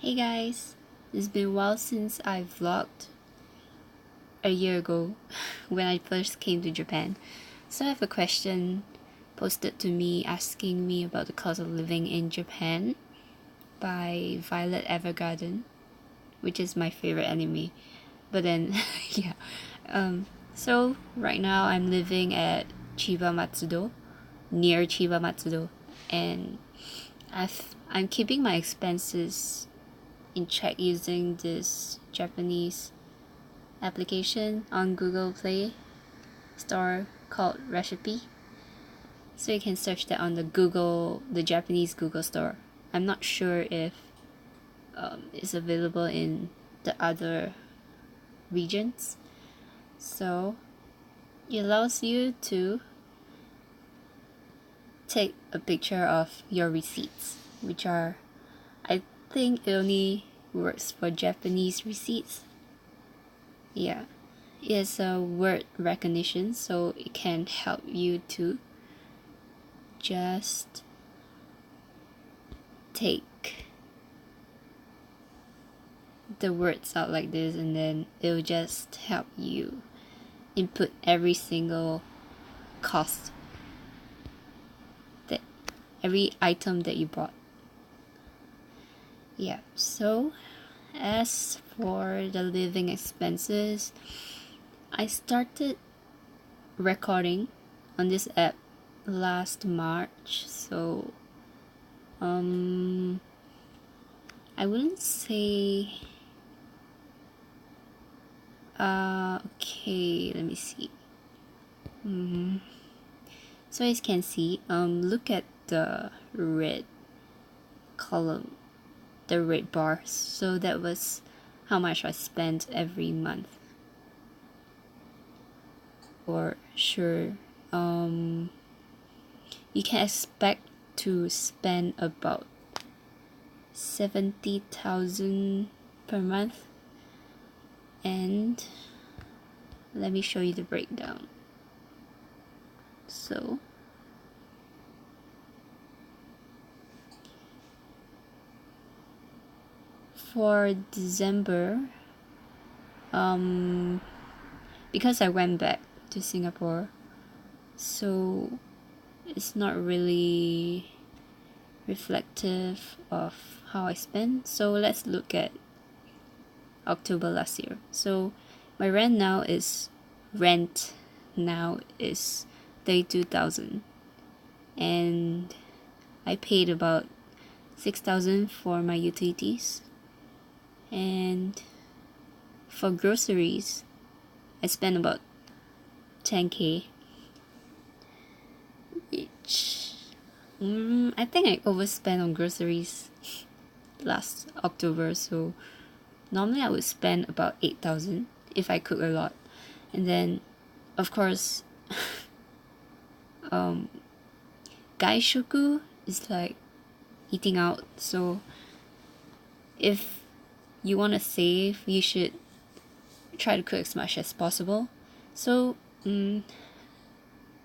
Hey guys, it's been a while since I vlogged a year ago when I first came to Japan. So I have a question posted to me asking me about the cost of living in Japan by Violet Evergarden, which is my favorite anime. But then, yeah. So right now I'm living at Chiba Matsudo, near Chiba Matsudo, and I'm keeping my expenses in check using this Japanese application on Google Play Store called Recipe. So you can search that on the Japanese Google Store. I'm not sure if it's available in the other regions. So it allows you to take a picture of your receipts, which are, I think it only works for Japanese receipts. Yeah, it's a word recognition, so it can help you to just take the words out like this, and then it'll just help you input every single cost, that every item that you bought. Yeah, so as for the living expenses, I started recording on this app last March, so I wouldn't say okay, let me see. So as you can see, look at the red column, the red bar. So that was how much I spent every month. For sure, you can expect to spend about 70,000 per month. And let me show you the breakdown. So for December, because I went back to Singapore, so it's not really reflective of how I spend. So let's look at October last year. So my rent now is 32,000, and I paid about 6,000 for my utilities, and for groceries I spent about 10k, which I think I overspent on groceries last October. So normally I would spend about 8,000 if I cook a lot. And then of course gaishoku is like eating out, so if you want to save, you should try to cook as much as possible. So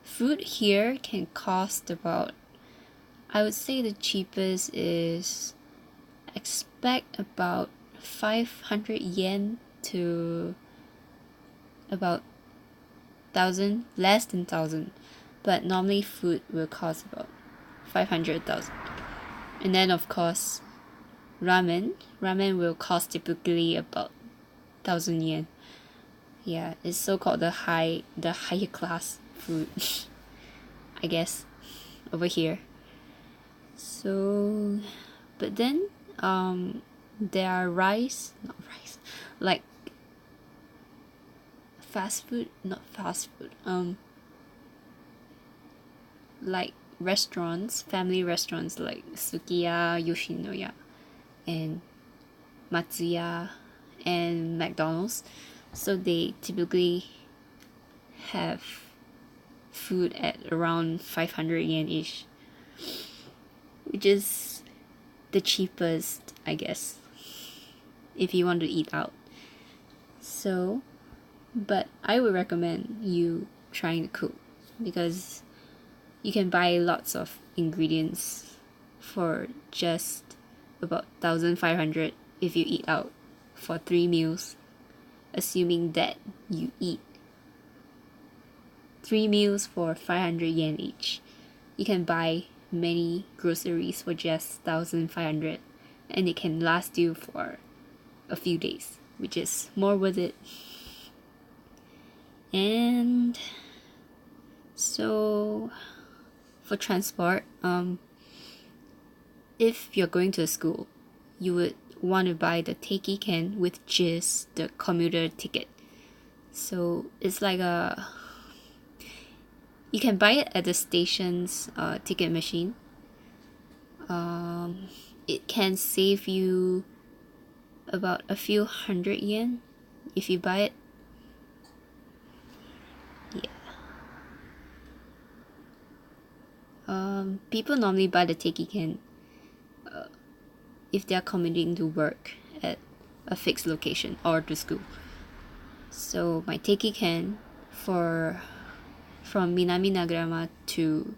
food here can cost about, I would say the cheapest is, expect about 500 yen to about 1,000, less than 1,000, but normally food will cost about 500,000. And then of course ramen will cost typically about 1,000 yen. Yeah, it's so-called the higher class food I guess over here. So but then there are like like restaurants, family restaurants like Sukiya, Yoshinoya, and Matsuya, and McDonald's. So they typically have food at around 500 yen ish, which is the cheapest, I guess, if you want to eat out. So, but I would recommend you trying to cook, because you can buy lots of ingredients for just about 1,500 if you eat out for 3 meals, assuming that you eat 3 meals for 500 yen each. You can buy many groceries for just 1,500, and it can last you for a few days, which is more worth it. And so for transport, if you're going to a school, you would want to buy the Teikiken, which is the commuter ticket. So it's like you can buy it at the station's ticket machine. It can save you about a few hundred yen if you buy it. People normally buy the Teikiken if they're commuting to work at a fixed location or to school. So my Teikiken from Minami Nagarama to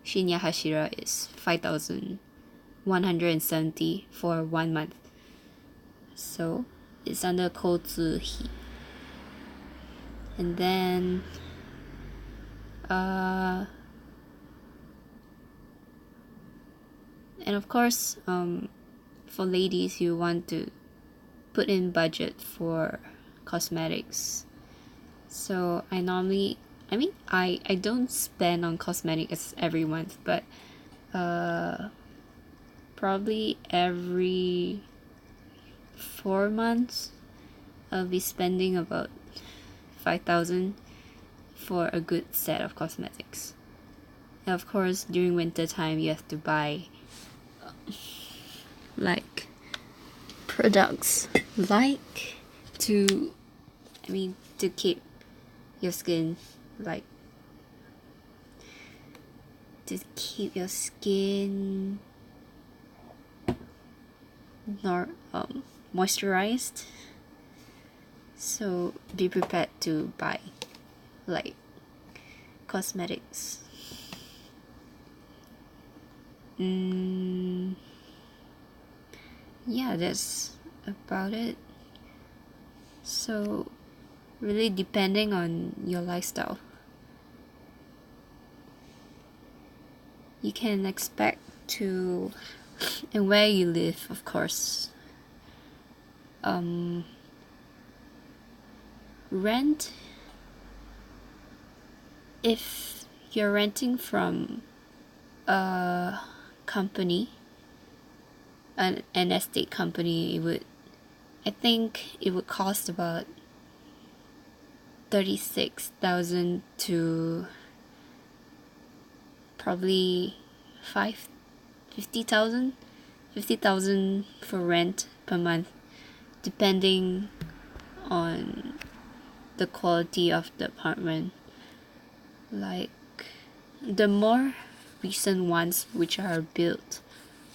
Shinya Hashira is 5,170 for 1 month. So it's under Kotsuhi. And then and of course, for ladies, you want to put in budget for cosmetics. So I don't spend on cosmetics every month, but probably every 4 months I'll be spending about 5,000 for a good set of cosmetics. And of course, during winter time, you have to buy like products to keep your skin moisturized. So be prepared to buy like cosmetics. Yeah, that's about it. So really depending on your lifestyle, you can expect to, and where you live, of course, rent. If you're renting from a company, an estate company, I think it would cost about 36,000 to probably 50,000 for rent per month, depending on the quality of the apartment. Like the more recent ones, which are built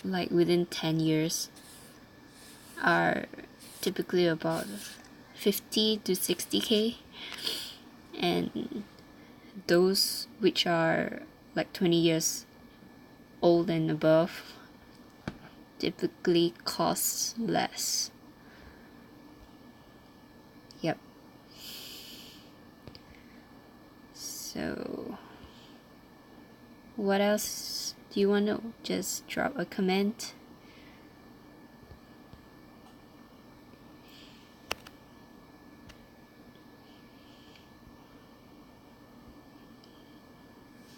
like within 10 years, are typically about 50 to 60k, and those which are like 20 years old and above typically cost less. Yep. So what else do you want to just drop a comment?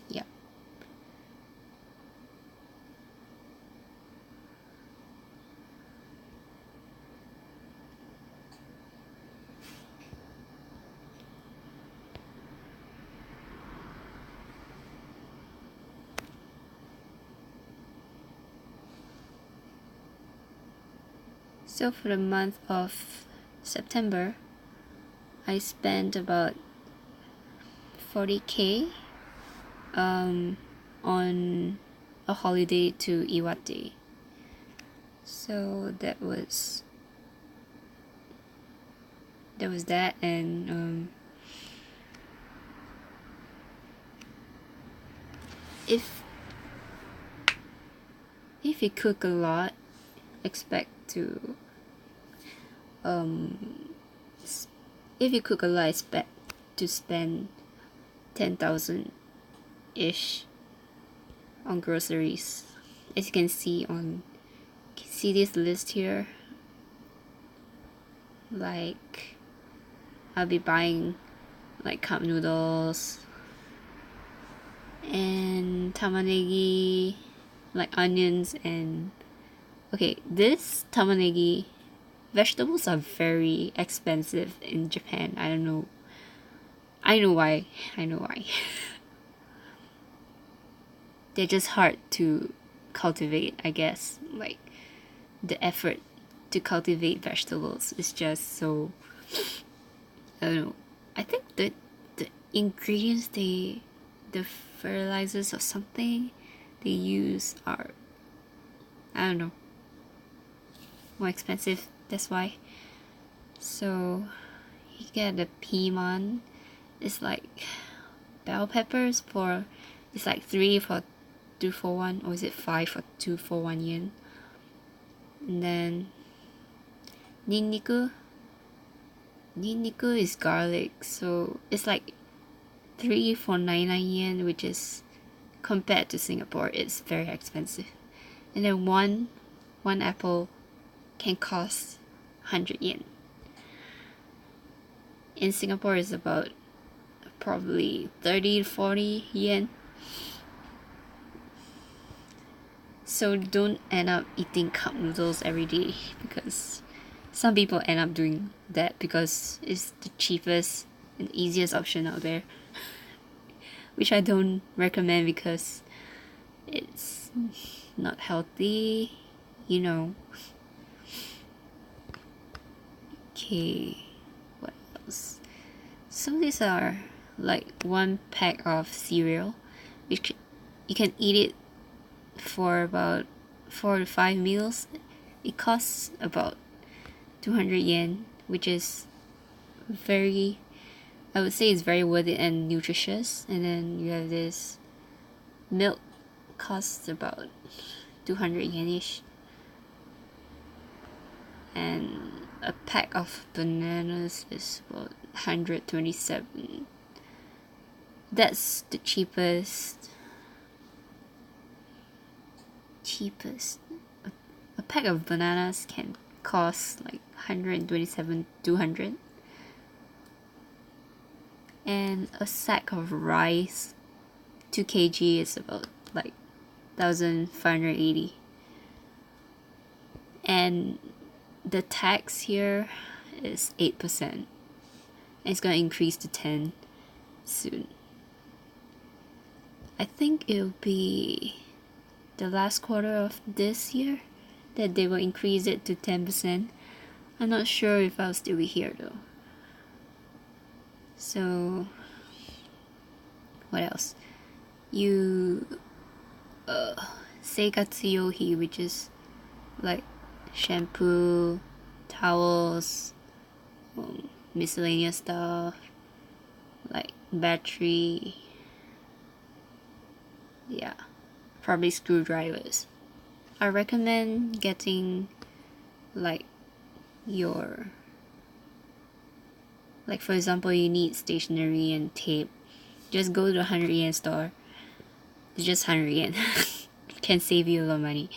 Yeah. So for the month of September, I spent about 40k on a holiday to Iwate. So that was that, and if you cook a lot, expect to if you cook a lot, I expect to spend 10,000 ish on groceries. As you can see this list here. Like, I'll be buying like cup noodles and tamanegi, like onions, and okay, this tamanegi, vegetables are very expensive in Japan. I know why. They're just hard to cultivate, I guess. Like, the effort to cultivate vegetables is just so, I don't know. I think the ingredients the fertilizers or something they use are, I don't know, more expensive. That's why. So you get the piman. It's like bell peppers it's like 3 for 2 for 1, or is it 5 for 2 for 1 yen? And then Ninniku is garlic, so it's like 3 for 99 yen, which is, compared to Singapore, it's very expensive. And then one apple can cost 100 yen. In Singapore, it's about probably 30 to 40 yen. So don't end up eating cup noodles every day, because some people end up doing that because it's the cheapest and easiest option out there, which I don't recommend because it's not healthy, you know. Okay, what else? So these are like 1 pack of cereal, which you can eat it for about 4 to 5 meals. It costs about 200 yen, which is I would say it's very worth it and nutritious. And then you have this milk, costs about 200 yen-ish. And a pack of bananas is about 127. That's the cheapest. A pack of bananas can cost like 127, 200. And a sack of rice, 2 kg, is about like 1,580. And the tax here is 8%. And it's gonna increase to 10 soon. I think it'll be the last quarter of this year that they will increase it to 10%. I'm not sure if I'll still be here though. So what else? Seikatsuyohi, which is like shampoo, towels, miscellaneous stuff, like battery, yeah, probably screwdrivers. I recommend getting like for example, you need stationery and tape, just go to the 100 yen store. It's just 100 yen. Can save you a lot of money.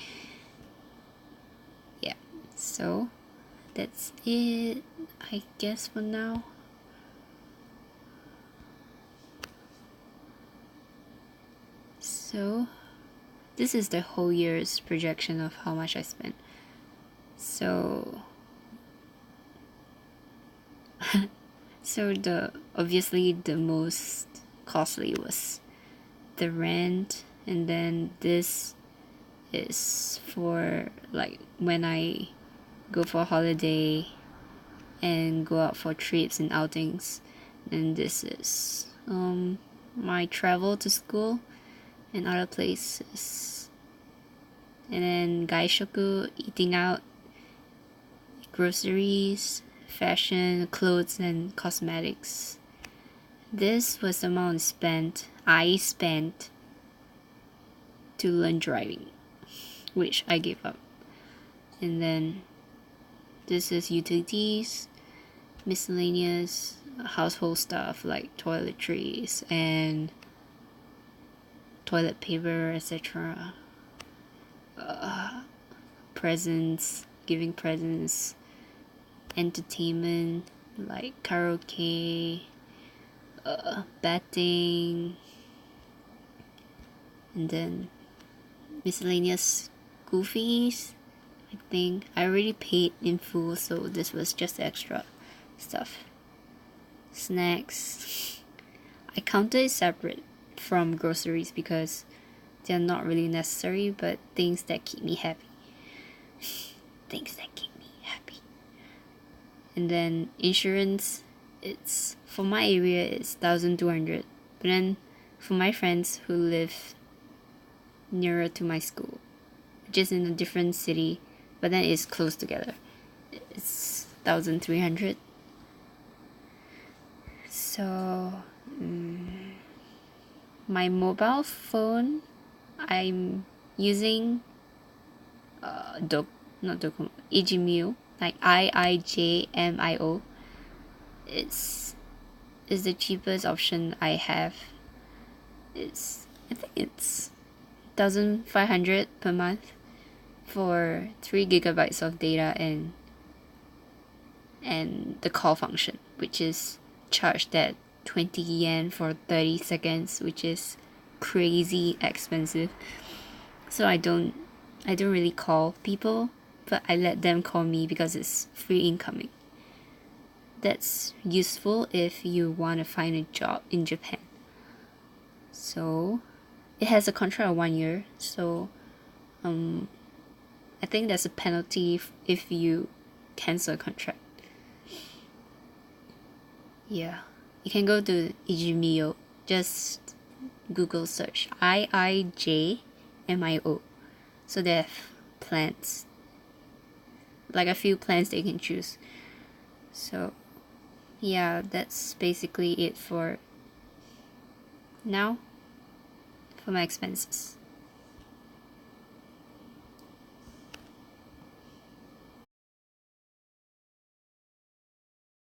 Yeah, so that's it, I guess, for now. So this is the whole year's projection of how much I spent. So obviously the most costly was the rent, and then this is for like when I go for a holiday and go out for trips and outings. And this is my travel to school and other places. And then gaishoku, eating out, groceries, fashion, clothes, and cosmetics. This was the amount I spent to learn driving, which I gave up. And then This is utilities, miscellaneous household stuff like toiletries and toilet paper, etc. Presents, giving presents, entertainment like karaoke, betting, and then miscellaneous school fees. I think I already paid in full, so this was just extra stuff. Snacks, I counted it separate from groceries because they're not really necessary, but things that keep me happy. Things that keep me happy. And then insurance, it's for my area it's 1,200, but then for my friends who live nearer to my school, which is in a different city, but then it's close together, it's 1,300. So my mobile phone, I'm using IIJMIO, like IIJMIO. It's the cheapest option I have. I think it's 1,500 per month for 3 gigabytes of data and the call function, which is charged at 20 yen for 30 seconds, which is crazy expensive. So I don't really call people, but I let them call me because it's free incoming. That's useful if you want to find a job in Japan. So it has a contract of 1 year, so I think there's a penalty if you cancel a contract. Yeah, you can go to IIJMIO, just Google search IIJMIO. So they have plans, like a few plans they can choose. So yeah, that's basically it for now for my expenses.